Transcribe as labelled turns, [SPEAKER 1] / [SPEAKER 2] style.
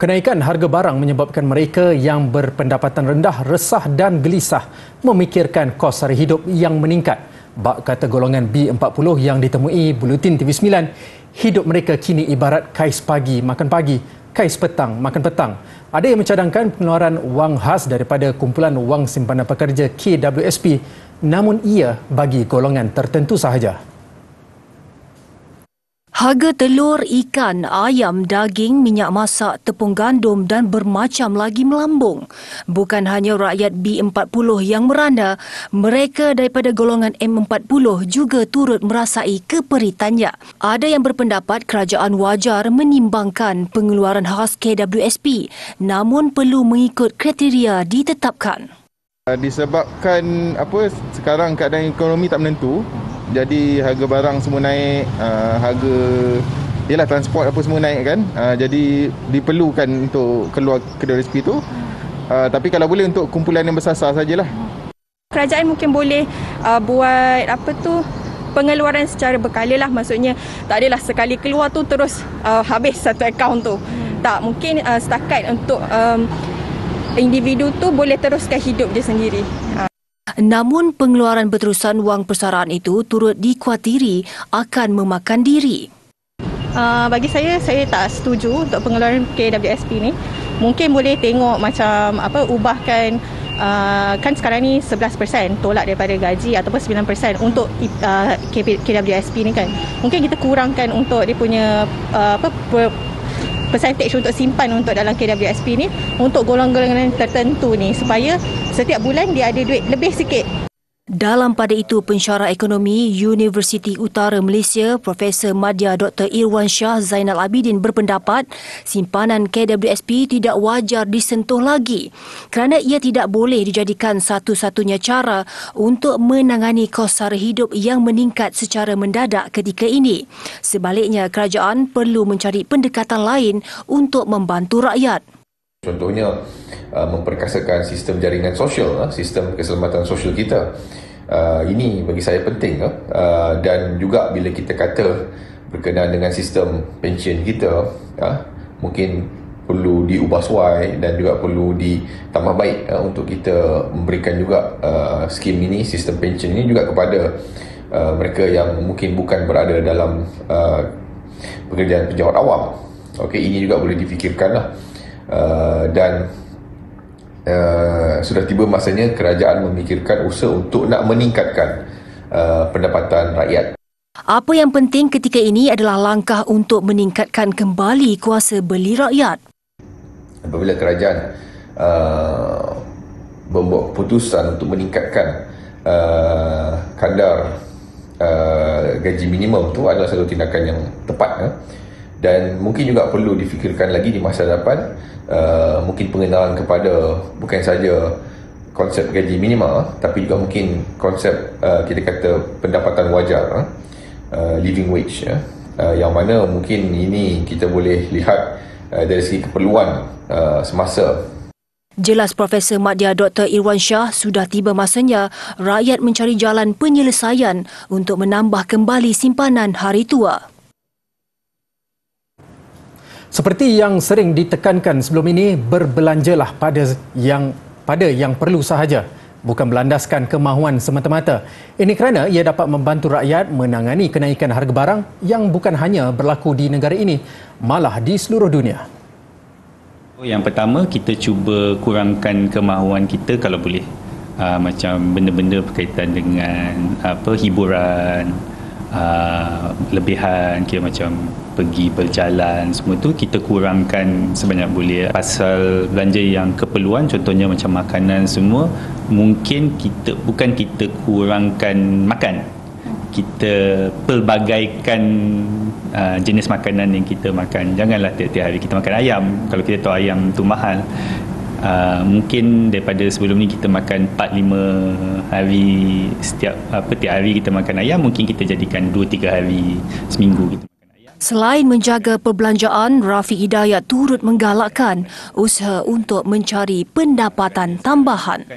[SPEAKER 1] Kenaikan harga barang menyebabkan mereka yang berpendapatan rendah resah dan gelisah memikirkan kos sara hidup yang meningkat. Bak kata golongan B40 yang ditemui Buletin TV9, hidup mereka kini ibarat kais pagi makan pagi, kais petang makan petang. Ada yang mencadangkan pengeluaran wang khas daripada kumpulan wang simpanan pekerja KWSP, namun ia bagi golongan tertentu sahaja.
[SPEAKER 2] Harga telur, ikan, ayam, daging, minyak masak, tepung gandum dan bermacam lagi melambung. Bukan hanya rakyat B40 yang merana, mereka daripada golongan M40 juga turut merasai keperitannya. Ada yang berpendapat kerajaan wajar menimbangkan pengeluaran khas KWSP, namun perlu mengikut kriteria ditetapkan.
[SPEAKER 3] Disebabkan sekarang keadaan ekonomi tak menentu, jadi harga barang semua naik, harga transport semua naik kan. Jadi diperlukan untuk keluar KWSP tu. Tapi kalau boleh untuk kumpulan yang bersasar sajalah.
[SPEAKER 4] Kerajaan mungkin boleh buat pengeluaran secara berkala lah. Maksudnya tak adalah sekali keluar tu terus habis satu akaun tu. Tak, mungkin setakat untuk individu tu boleh teruskan hidup dia sendiri.
[SPEAKER 2] Namun pengeluaran berterusan wang persaraan itu turut dikhawatiri akan memakan diri.
[SPEAKER 4] Bagi saya tak setuju untuk pengeluaran KWSP ni. Mungkin boleh tengok macam ubahkan kan sekarang ni 11% tolak daripada gaji ataupun 9% untuk KWSP ni kan. Mungkin kita kurangkan untuk dia punya percentage untuk simpan untuk dalam KWSP ni untuk golongan-golongan tertentu ni supaya setiap bulan dia ada duit lebih sikit.
[SPEAKER 2] Dalam pada itu, pensyarah ekonomi Universiti Utara Malaysia, Profesor Madya Dr. Irwan Shah Zainal Abidin berpendapat simpanan KWSP tidak wajar disentuh lagi kerana ia tidak boleh dijadikan satu-satunya cara untuk menangani kos sara hidup yang meningkat secara mendadak ketika ini. Sebaliknya, kerajaan perlu mencari pendekatan lain untuk membantu rakyat.
[SPEAKER 5] Contohnya, memperkasakan sistem jaringan sosial, sistem keselamatan sosial kita. Ini bagi saya penting. Dan juga bila kita kata berkenaan dengan sistem pensyen kita, mungkin perlu diubah suai dan juga perlu ditambah baik untuk kita memberikan juga skim ini, sistem pensyen ini juga kepada mereka yang mungkin bukan berada dalam pekerjaan pejabat awam. Okey, ini juga boleh difikirkanlah. Dan sudah tiba masanya kerajaan memikirkan usaha untuk nak meningkatkan pendapatan rakyat.
[SPEAKER 2] Apa yang penting ketika ini adalah langkah untuk meningkatkan kembali kuasa beli rakyat.
[SPEAKER 5] Apabila kerajaan membuat keputusan untuk meningkatkan kadar gaji minimum itu adalah satu tindakan yang tepat. Dan mungkin juga perlu difikirkan lagi di masa depan, mungkin pengenalan kepada bukan saja konsep gaji minimum, tapi juga mungkin konsep kita kata pendapatan wajar, living wage, yang mana mungkin ini kita boleh lihat dari segi keperluan semasa.
[SPEAKER 2] Jelas Profesor Madya Dr. Irwan Shah, sudah tiba masanya rakyat mencari jalan penyelesaian untuk menambah kembali simpanan hari tua.
[SPEAKER 1] Seperti yang sering ditekankan sebelum ini, berbelanjalah pada yang perlu sahaja, bukan berlandaskan kemahuan semata-mata. Ini kerana ia dapat membantu rakyat menangani kenaikan harga barang yang bukan hanya berlaku di negara ini, malah di seluruh dunia.
[SPEAKER 6] Yang pertama, kita cuba kurangkan kemahuan kita kalau boleh. Macam benda-benda berkaitan dengan hiburan, lebihan, kira macam pergi berjalan, semua tu kita kurangkan sebanyak boleh. Pasal belanja yang keperluan, contohnya macam makanan semua, mungkin bukan kita kurangkan makan, kita pelbagaikan jenis makanan yang kita makan. Janganlah tiap-tiap hari kita makan ayam kalau kita tahu ayam tu mahal. Mungkin daripada sebelum ni kita makan 4-5 hari tiap hari kita makan ayam, mungkin kita jadikan 2-3 hari seminggu kita makan ayam.
[SPEAKER 2] Selain menjaga perbelanjaan, Rafiq Hidayat turut menggalakkan usaha untuk mencari pendapatan tambahan.